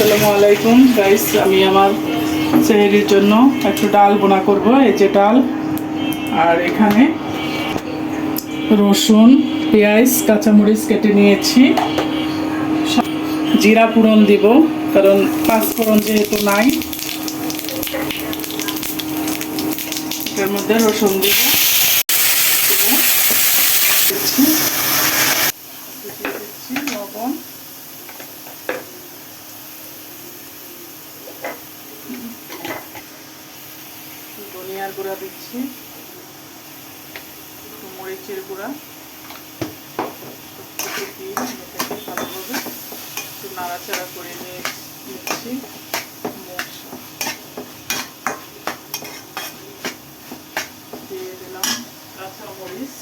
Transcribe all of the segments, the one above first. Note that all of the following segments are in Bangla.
আসসালামু আলাইকুম গাইস, আমি আমার সেহরির জন্য একটু ডাল বোনা করব। এই যে ডাল, আর এখানে রসুন, পেঁয়াজ, কাঁচামরিচ কেটে নিয়েছি। জিরা ফোড়ন দিব, কারণ পাঁচ ফোড়ন যেহেতু নাই। এটার মধ্যে রসুন দিব, লবণ, ধনিয়ার গুঁড়া দিচ্ছি, মরিচের গুঁড়া, ভালোভাবে একটু নাড়াচাড়া করে নিচ্ছি। দিয়ে দিলাম কাঁচামরিচ,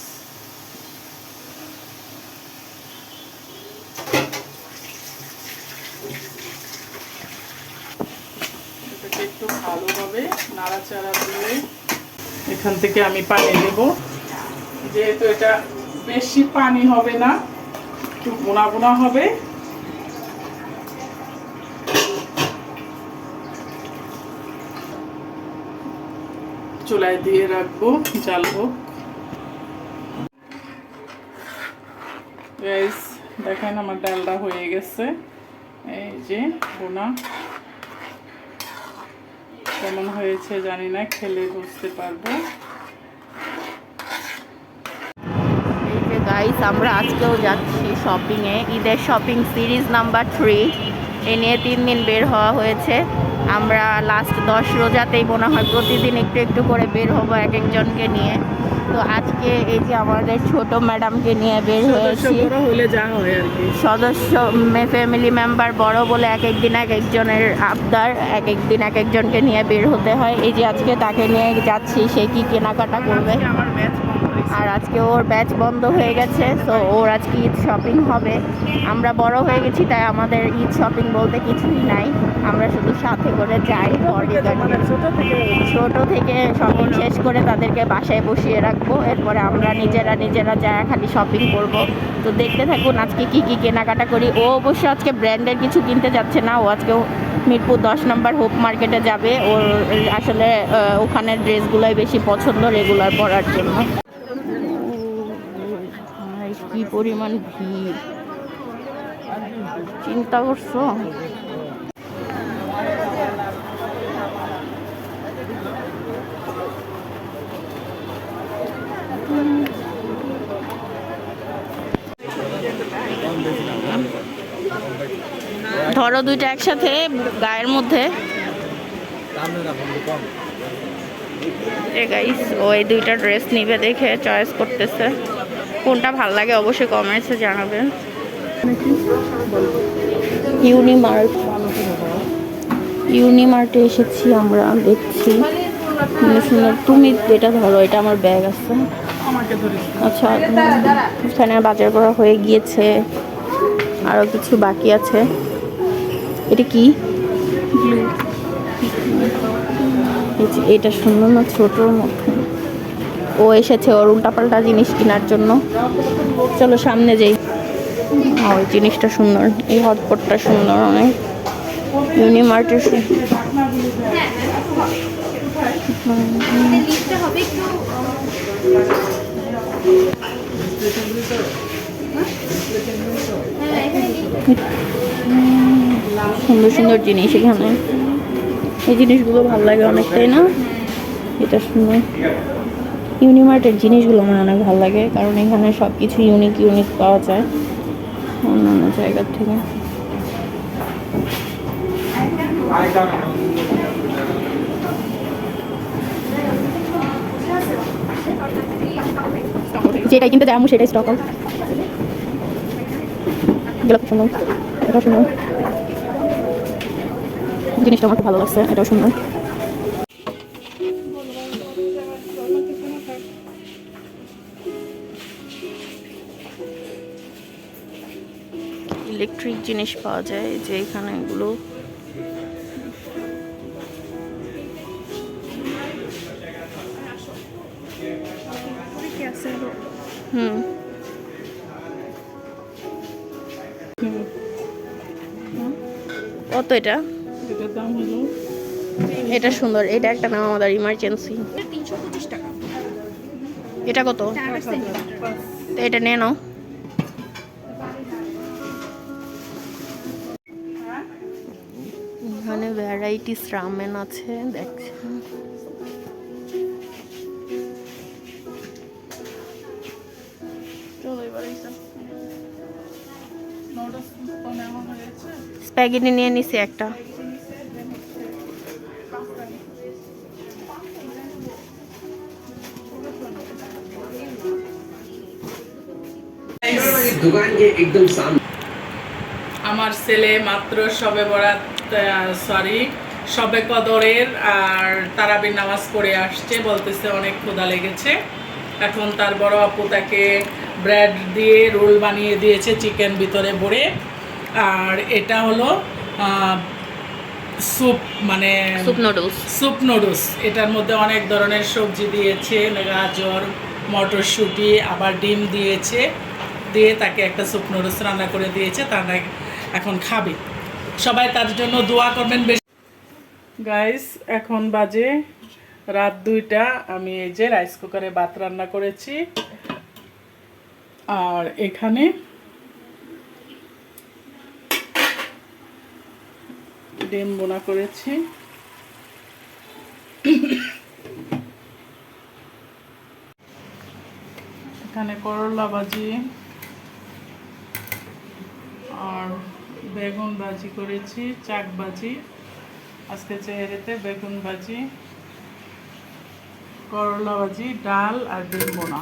এটাকে একটু ভালোভাবে নাড়াচাড়া দিয়ে এখান থেকে আমি পানি দেব। যেহেতু এটা বেশি পানি হবে না, একটু বোনা বোনা হবে। চুলায় দিয়ে রাখবো, জ্বালবো। গাইস দেখেন আমার ডালটা হয়ে গেছে। এই যে বোনা, কেমন হয়েছে জানি না, খেলে বুঝতে পারবো। এই যে গাইস, আমরা আজকেও যাচ্ছি শপিংয়ে, ঈদের শপিং সিরিজ নাম্বার 3। এ নিয়ে 3 দিন বের হওয়া হয়েছে। আমরা লাস্ট 10 রোজাতেই মনে হয় প্রতিদিন একটু একটু করে বের হবো এক একজনকে নিয়ে। তো আজকে এই যে আমাদের ছোট ম্যাডামকে নিয়ে বের হয়েছি। সদস্য ফ্যামিলি মেম্বার বড় বলে এক একদিন এক একজনের আবদার, এক একদিন এক একজনকে নিয়ে বের হতে হয়। এই যে আজকে তাকে নিয়ে যাচ্ছি, সে কি কেনাকাটা করবে। আর আজকে ওর ব্যাচ বন্ধ হয়ে গেছে, তো ওর আজকে ঈদ শপিং হবে। আমরা বড় হয়ে গেছি, তাই আমাদের ঈদ শপিং বলতে কিছুই নাই। আমরা শুধু সাথে করে যাই। ছোট থেকে শপিং শেষ করে তাদেরকে বাসায় বসিয়ে রাখবো, এরপরে আমরা নিজেরা যায় খালি শপিং করব। তো দেখতে থাকুন আজকে কি কি কেনাকাটা করি। ও অবশ্য আজকে ব্র্যান্ডের কিছু কিনতে যাচ্ছে না, ও আজকে মিরপুর 10 নম্বর হোপ মার্কেটে যাবে। ওর আসলে ওখানের ড্রেসগুলোই বেশি পছন্দ রেগুলার পরার জন্য। কি পরিমাণ ভিড়, চিন্তা করছো? ধরো দুইটা একসাথে গায়ের মধ্যে। গাইস, ও এই দুইটা ড্রেস নিবে, দেখে চয়েস করতেছে। কোনটা ভাল লাগে অবশ্যই কমেন্টসে জানাবেন। ইউনিমার্টে এসেছি আমরা, দেখছি সুন্দর। তুমি এটা ধরো, এটা আমার ব্যাগ আছে। আচ্ছা, এখানে বাজার করা হয়ে গিয়েছে, আরও কিছু বাকি আছে। এটা কি? এটা সুন্দর না, ছোটোর মধ্যে। ও এসেছে ওর উল্টাপাল্টা জিনিস কেনার জন্য। চলো সামনে যাই। ওই জিনিসটা সুন্দর, এই হটপটটা সুন্দর অনেক। ইউনিমার্টের সুন্দর সুন্দর জিনিস এখানে। এই জিনিসগুলো ভালো লাগে অনেক, তাই না? এটা সুন্দর। ইউনিমার্টের জিনিসগুলো আমার অনেক ভালো লাগে, কারণ এখানে সব কিছু ইউনিক পাওয়া যায় অন্যান্য জায়গার থেকে। যেটাই কিনতে যাই আমি সেটাই স্টক আউট। এগুলো খুব সুন্দর, এটাও সুন্দর। জিনিসটা আমার খুব ভালো লাগছে, এটাও সুন্দর। ইলেকট্রিক জিনিস পাওয়া যায় যে এখানে, এগুলো কত এটা? এটার দাম হলো এটা সুন্দর, এটা একটা নাম আমাদের ইমার্জেন্সি। 325 টাকা। এটা কত? 4 সেন্টিমিটার। তো এটা নিয়ে নাও। এখানে ভ্যারাইটিস রামেন আছে দেখছেন। চলো এবার এইটা নুডলস তো নেওয়া হয়েছে। স্প্যাগেটি নিয়ে নিছি একটা। दुकान के एकदम सामने আমার ছেলে মাত্র শবে বরাত সরি শবে কদরের আর তারাবির নামাজ পড়ে আসছে, বলতেছে অনেক ক্ষুধা লেগেছে। এখন তার বড় আপু তাকে ব্রেড দিয়ে রোল বানিয়ে দিয়েছে চিকেন ভিতরে ভরে। আর এটা হলো স্যুপ, মানে স্যুপ নুডলস। Soup noodles. এটার মধ্যে অনেক ধরনের সবজি দিয়েছে, গাজর, মটরশুঁটি, আবার ডিম দিয়েছে, দিয়ে তাকে একটা স্যুপ নুডলস রান্না করে দিয়েছে। তারা এখন খাবে, সবাই তার জন্য দোয়া করবেন বেশি। গাইস এখন বাজে রাত 2টা। আমি এই যে রাইস কুকারে ভাত রান্না করেছি, আর এখানে ডিম বোনা করেছি। এখানে করলা ভাজি আর বেগুন ভাজি করেছি, চাক ভাজি। আজকে চেহারাতে বেগুন ভাজি, করলা ভাজি, ডাল আর ডিম বোনা।